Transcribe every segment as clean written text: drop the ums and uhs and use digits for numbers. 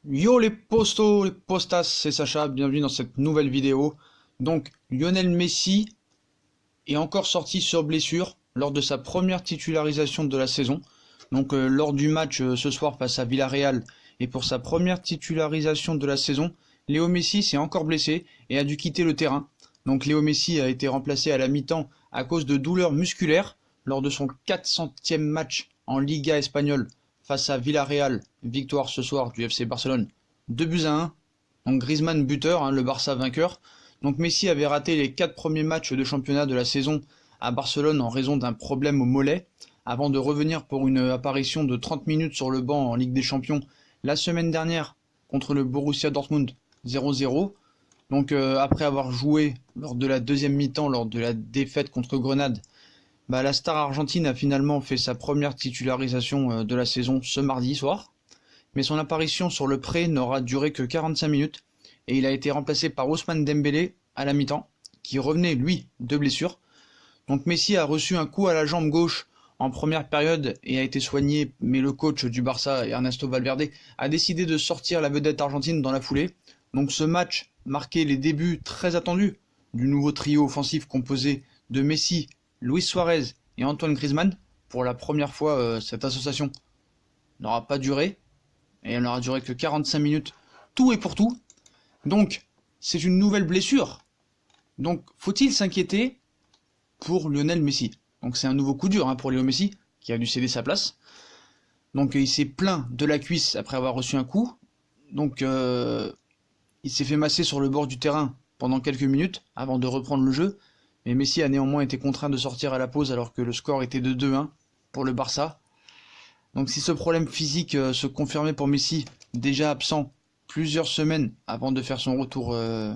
Yo les postos, les postas, c'est Sacha, bienvenue dans cette nouvelle vidéo. Donc Lionel Messi est encore sorti sur blessure lors de sa première titularisation de la saison. Donc lors du match ce soir face à Villarreal et pour sa première titularisation de la saison, Léo Messi s'est encore blessé et a dû quitter le terrain. Donc Léo Messi a été remplacé à la mi-temps à cause de douleurs musculaires lors de son 400e match en Liga espagnole face à Villarreal, victoire ce soir du FC Barcelone, 2-1. Donc Griezmann buteur, le Barça vainqueur. Donc Messi avait raté les 4 premiers matchs de championnat de la saison à Barcelone en raison d'un problème au mollet, avant de revenir pour une apparition de 30 minutes sur le banc en Ligue des Champions la semaine dernière contre le Borussia Dortmund 0-0. Donc après avoir joué lors de la deuxième mi-temps, lors de la défaite contre Grenade, la star argentine a finalement fait sa première titularisation de la saison ce mardi soir, mais son apparition sur le pré n'aura duré que 45 minutes et il a été remplacé par Ousmane Dembélé à la mi-temps, qui revenait lui de blessure. Donc Messi a reçu un coup à la jambe gauche en première période et a été soigné, mais le coach du Barça, Ernesto Valverde, a décidé de sortir la vedette argentine dans la foulée. Donc ce match marquait les débuts très attendus du nouveau trio offensif composé de Messi, Luis Suarez et Antoine Griezmann. Pour la première fois, cette association n'aura pas duré, et elle n'aura duré que 45 minutes, tout et pour tout. Donc, c'est une nouvelle blessure. Donc, faut-il s'inquiéter pour Lionel Messi? Donc, c'est un nouveau coup dur pour Léo Messi, qui a dû céder sa place. Donc, il s'est plaint de la cuisse après avoir reçu un coup. Donc, il s'est fait masser sur le bord du terrain pendant quelques minutes avant de reprendre le jeu. Mais Messi a néanmoins été contraint de sortir à la pause alors que le score était de 2-1 pour le Barça. Donc si ce problème physique se confirmait pour Messi, déjà absent plusieurs semaines avant de faire son retour la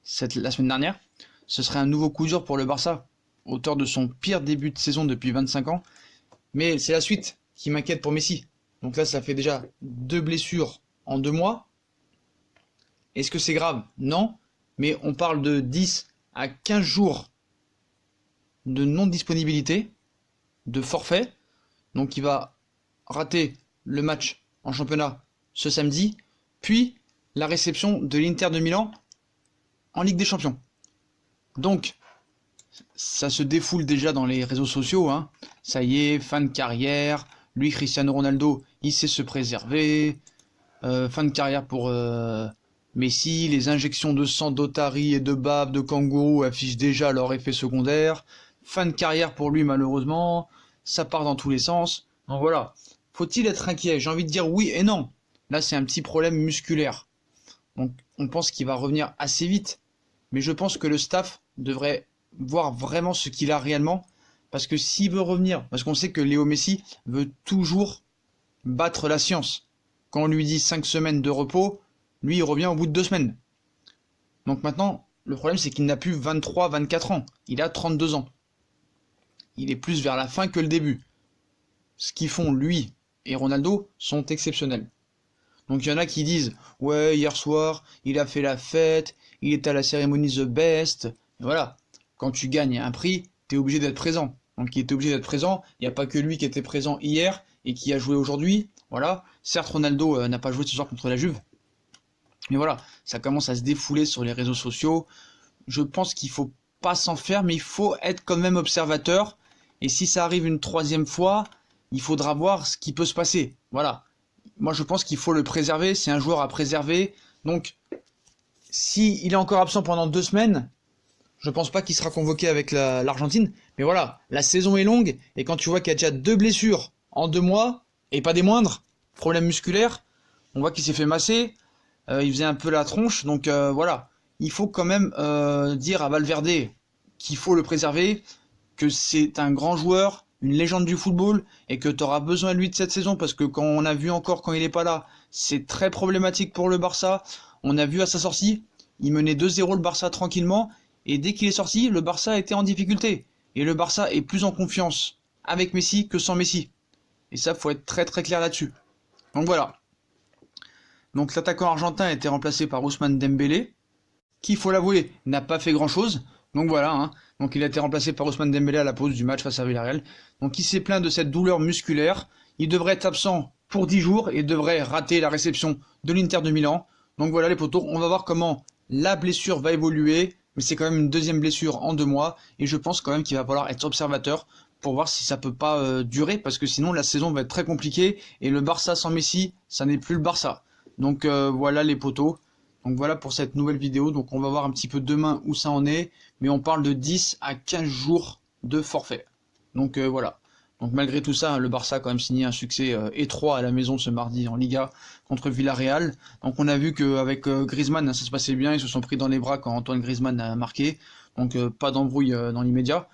semaine dernière, ce serait un nouveau coup dur pour le Barça, auteur de son pire début de saison depuis 25 ans. Mais c'est la suite qui m'inquiète pour Messi. Donc là, ça fait déjà 2 blessures en 2 mois. Est-ce que c'est grave? Non. Mais on parle de 10 à 15 jours de non-disponibilité, de forfait. Donc il va rater le match en championnat ce samedi, puis la réception de l'Inter de Milan en Ligue des Champions. Donc, ça se défoule déjà dans les réseaux sociaux. Ça y est, fin de carrière. Lui, Cristiano Ronaldo, il sait se préserver. Fin de carrière pour Messi. Les injections de sang d'otarie et de bave de kangourou affichent déjà leur effet secondaire. Fin de carrière pour lui, malheureusement. Ça part dans tous les sens. Donc voilà. Faut-il être inquiet? J'ai envie de dire oui et non. Là, c'est un petit problème musculaire. Donc, on pense qu'il va revenir assez vite. Mais je pense que le staff devrait voir vraiment ce qu'il a réellement. Parce que s'il veut revenir, parce qu'on sait que Léo Messi veut toujours battre la science. Quand on lui dit 5 semaines de repos, lui, il revient au bout de 2 semaines. Donc maintenant, le problème, c'est qu'il n'a plus 23, 24 ans. Il a 32 ans. Il est plus vers la fin que le début. Ce qu'ils font, lui et Ronaldo, sont exceptionnels. Donc il y en a qui disent « Ouais, hier soir, il a fait la fête, il est à la cérémonie The Best. » Et voilà, quand tu gagnes un prix, tu es obligé d'être présent. Donc il était obligé d'être présent. Il n'y a pas que lui qui était présent hier et qui a joué aujourd'hui. Voilà. Certes, Ronaldo n'a pas joué ce soir contre la Juve. Mais voilà, ça commence à se défouler sur les réseaux sociaux. Je pense qu'il faut pas s'en faire, mais il faut être quand même observateur. Et si ça arrive une 3e fois, il faudra voir ce qui peut se passer. Voilà. Moi, je pense qu'il faut le préserver. C'est un joueur à préserver. Donc, s'il est encore absent pendant 2 semaines, je pense pas qu'il sera convoqué avec l'Argentine. Mais voilà, la saison est longue. Et quand tu vois qu'il y a déjà 2 blessures en 2 mois, et pas des moindres, problème musculaire, on voit qu'il s'est fait masser. Il faisait un peu la tronche. Donc voilà, il faut quand même dire à Valverde qu'il faut le préserver, que c'est un grand joueur, une légende du football, et que tu auras besoin de lui de cette saison, parce que quand on a vu encore quand il n'est pas là, c'est très problématique pour le Barça. On a vu à sa sortie, il menait 2-0 le Barça tranquillement, et dès qu'il est sorti, le Barça était en difficulté. Et le Barça est plus en confiance avec Messi que sans Messi. Et ça, faut être très très clair là-dessus. Donc voilà. Donc l'attaquant argentin a été remplacé par Ousmane Dembélé, qui, il faut l'avouer, n'a pas fait grand-chose. Donc voilà, Donc il a été remplacé par Ousmane Dembélé à la pause du match face à Villarreal. Donc il s'est plaint de cette douleur musculaire. Il devrait être absent pour 10 jours et devrait rater la réception de l'Inter de Milan. Donc voilà les potos, on va voir comment la blessure va évoluer, mais c'est quand même une deuxième blessure en 2 mois et je pense quand même qu'il va falloir être observateur pour voir si ça peut pas durer parce que sinon la saison va être très compliquée et le Barça sans Messi, ça n'est plus le Barça. Donc voilà les potos. Donc voilà pour cette nouvelle vidéo. Donc on va voir un petit peu demain où ça en est, mais on parle de 10 à 15 jours de forfait. Donc voilà. Donc malgré tout ça, le Barça a quand même signé un succès étroit à la maison ce mardi en Liga contre Villarreal. Donc on a vu qu'avec Griezmann, ça se passait bien, ils se sont pris dans les bras quand Antoine Griezmann a marqué. Donc pas d'embrouille dans l'immédiat.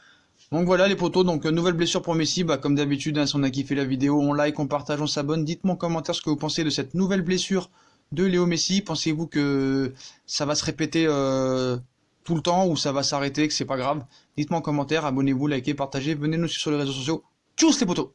Donc voilà les potos, donc nouvelle blessure pour Messi, comme d'habitude, si on a kiffé la vidéo, on like, on partage, on s'abonne. Dites-moi en commentaire ce que vous pensez de cette nouvelle blessure de Léo Messi. Pensez-vous que ça va se répéter tout le temps ou ça va s'arrêter, que c'est pas grave? Dites-moi en commentaire, abonnez-vous, likez, partagez, venez nous suivre sur les réseaux sociaux. Tchuss les potos!